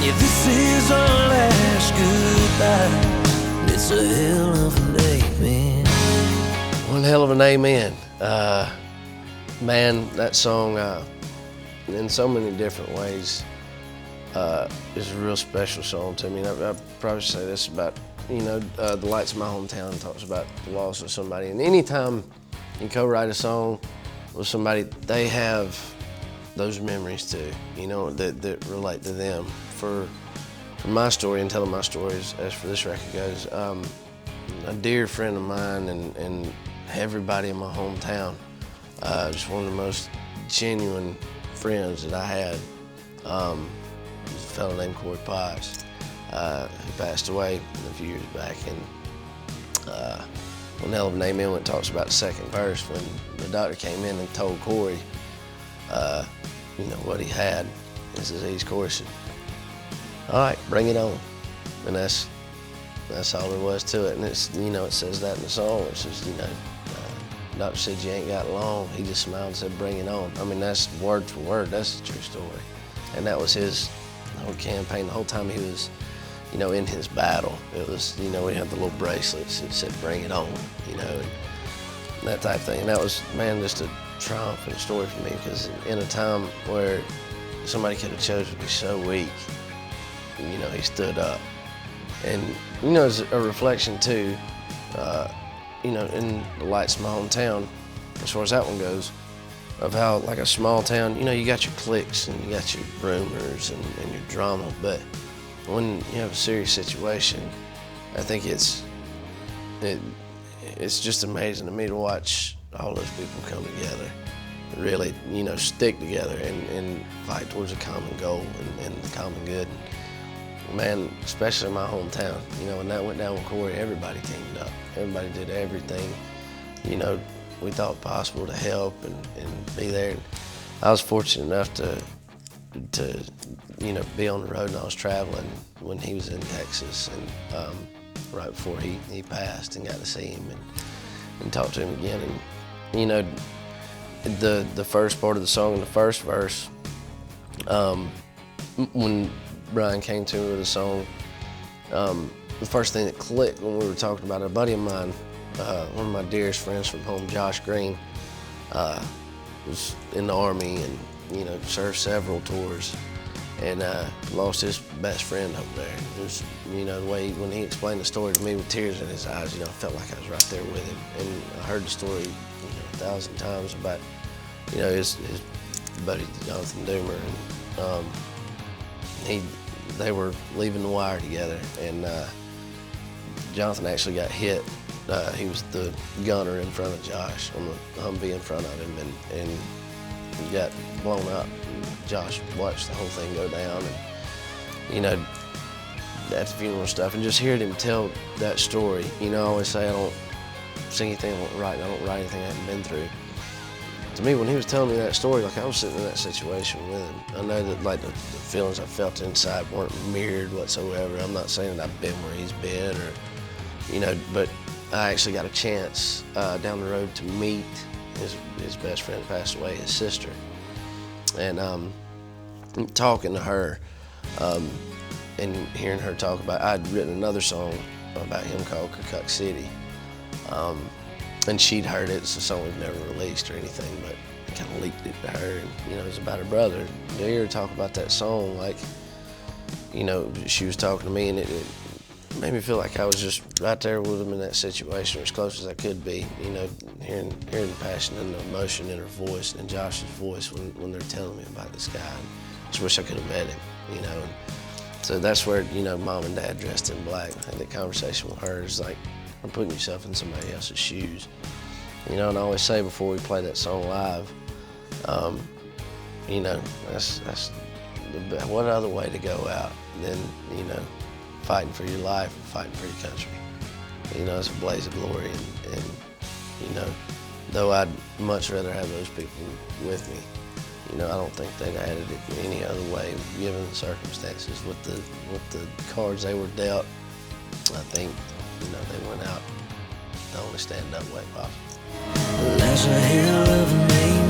Yeah, this is our last goodbye. It's a hell of an amen. One hell of an amen. Man, that song, in so many different ways, is a real special song to me. I'd probably say this about, The Lights of My Hometown talks about the loss of somebody. And anytime you co-write a song with somebody, they have those memories too, that relate to them. For my story and telling my stories, as for this record goes, a dear friend of mine and everybody in my hometown, just one of the most genuine friends that I had, was a fellow named Corey Potts, who passed away a few years back. And One Hell of an Amen, when it talks about the second verse, when the doctor came in and told Corey, what he had, this disease, Corey said, "All right, bring it on." And that's all there was to it. And it's, it says that in the song. It says, the doctor said you ain't got long. He just smiled and said, "Bring it on." I mean, that's word for word. That's a true story. And that was his whole campaign. The whole time he was, in his battle, it was, we had the little bracelets that said, "Bring it on," and that type of thing. And that was, man, just a triumph and a story for me, because in a time where somebody could have chosen to be so weak, he stood up. And, it's a reflection too, in The Lights of My Hometown, as far as that one goes, of how, like a small town, you got your cliques and you got your rumors and your drama, but when you have a serious situation, I think it's just amazing to me to watch all those people come together, really, stick together and fight towards a common goal and the common good. Man, especially in my hometown, when that went down with Corey, everybody teamed up. Everybody did everything, we thought possible to help and be there. And I was fortunate enough to be on the road, and I was traveling when he was in Texas, and right before he passed, and got to see him and talk to him again. And the first part of the song, in the first verse, when Brian came to me with the song, the first thing that clicked when we were talking about it, a buddy of mine, one of my dearest friends from home, Josh Green, was in the Army and served several tours, and lost his best friend over there. It was, the way when he explained the story to me with tears in his eyes, I felt like I was right there with him. And I heard the story 1,000 times about his buddy Jonathan Doomer, and they were leaving the wire together, and Jonathan actually got hit. He was the gunner in front of Josh on the Humvee in front of him, and he got blown up. And Josh watched the whole thing go down, and at the funeral and stuff, and just hearing him tell that story. I always say I don't sing anything I won't write, and I don't write anything I haven't been through. To me, when he was telling me that story, like I was sitting in that situation with him. I know that like the feelings I felt inside weren't mirrored whatsoever. I'm not saying that I've been where he's been, or but I actually got a chance down the road to meet his best friend who passed away, his sister, and talking to her and hearing her talk about. I'd written another song about him called Cook City. And she'd heard it. It's a song we've never released or anything, but I kind of leaked it to her. And, it was about her brother. To hear her talk about that song, like, she was talking to me, and it made me feel like I was just right there with him in that situation, as close as I could be. Hearing the passion and the emotion in her voice and in Josh's voice when they're telling me about this guy. I just wish I could have met him, And so that's where, Mom and Dad dressed in black. I had that conversation with her. It's like, I'm putting yourself in somebody else's shoes. And I always say before we play that song live, that's what other way to go out than, fighting for your life and fighting for your country. It's a blaze of glory. And though I'd much rather have those people with me, I don't think they'd have had it any other way, given the circumstances. With the cards they were dealt, I think, they went out the only stand-up way possible. There's a hell of a name